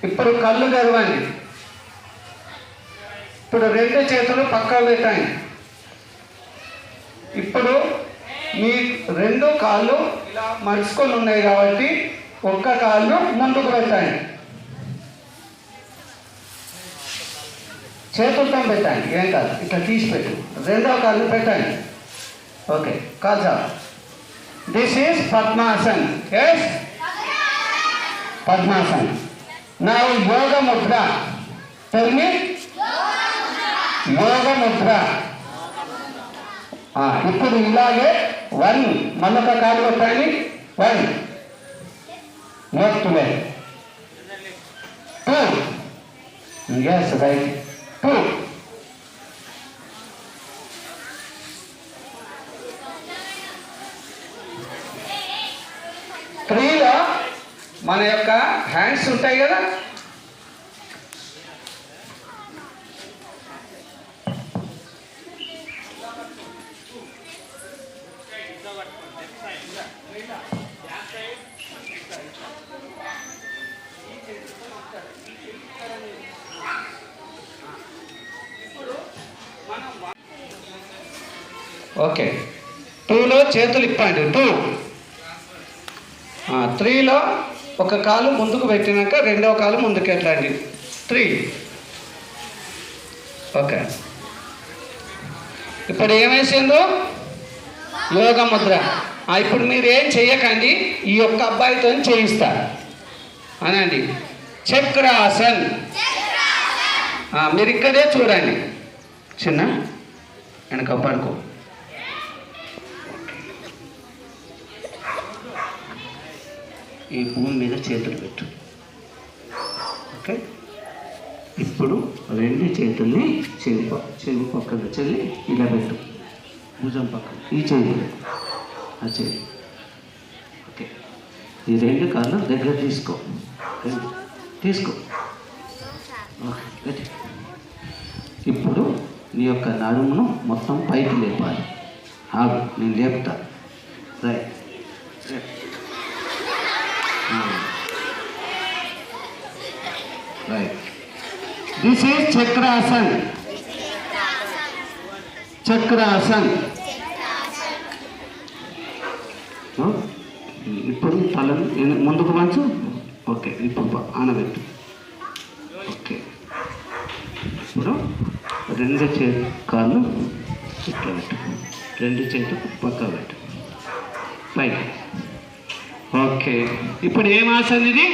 ఇప్పుడు కళ్ళు తెరవండి. ఇప్పుడు రెండు చేతులు పక్కకు పెట్టండి. ఇప్పుడు మీ రెండు కాళ్ళు ఇలా మడుచుకొని ఉన్నాయి కాబట్టి ఒక్క కాళ్ళు ముందుకు పెట్టండి. చేతులతో పెట్టండి, ఏం కాదు, ఇట్లా తీసి పెట్టు. రెండో కాళ్ళు పెట్టండి. ఓకే, కాజా. This is Padmasan. Yes, Padmasan. నా యోగ ముద్ర. Tell me. యోగ ముద్ర. ఇప్పుడు ఇలాగే 1 మళ్ళొక కాలు పెట్టండి. 1 లెఫ్ట్ లెగ్. 2 yes right. 2 3లో మన యొక్క హ్యాండ్స్ ఉంటాయి కదా, ఓకే. 2లో చేతులు ఇప్పండి. 2. 3లో ఒక కాలు ముందుకు పెట్టినాక రెండవ కాలు ముందుకు ఎట్లండి. 3. ఓకే. ఇప్పుడు ఏమేసిందో యోగ ముద్ర. ఇప్పుడు మీరు ఏం చెయ్యకండి, ఈ యొక్క అబ్బాయితో చేయిస్తారు అనండి. చక్రాసన్. మీరు ఇక్కడే చూడండి. చిన్న వెనక పడుకో. ఈ భూమి మీద చేతులు పెట్టు. ఓకే. ఇప్పుడు రెండు చేతుల్ని చెవి పక్కన చెల్లి ఇలా పెట్టు. భుజం పక్కన ఈ చెవి, ఆ చెవి. ఓకే. ఈ రెండు కాళ్ళు దగ్గర తీసుకో. తీసుకో. ఓకే. ఇప్పుడు నీ యొక్క నడుమును మొత్తం పైకి లేపాలి. ఆగు, నేను లేపుతా. Right. Right. This is Chakrasan. Chakrasan. ఇప్పుడు తలను ముందుకు వంచు. ఓకే. ఇప్పుడు ఆనబెట్టు. ఓకే. ఇప్పుడు రెండు కాళ్ళు ఇట్లా పెట్టు. రెండు చేతులు పక్క పెట్టు. పైకి. ఓకే. ఇప్పుడు ఏం ఆసన్ ఇది?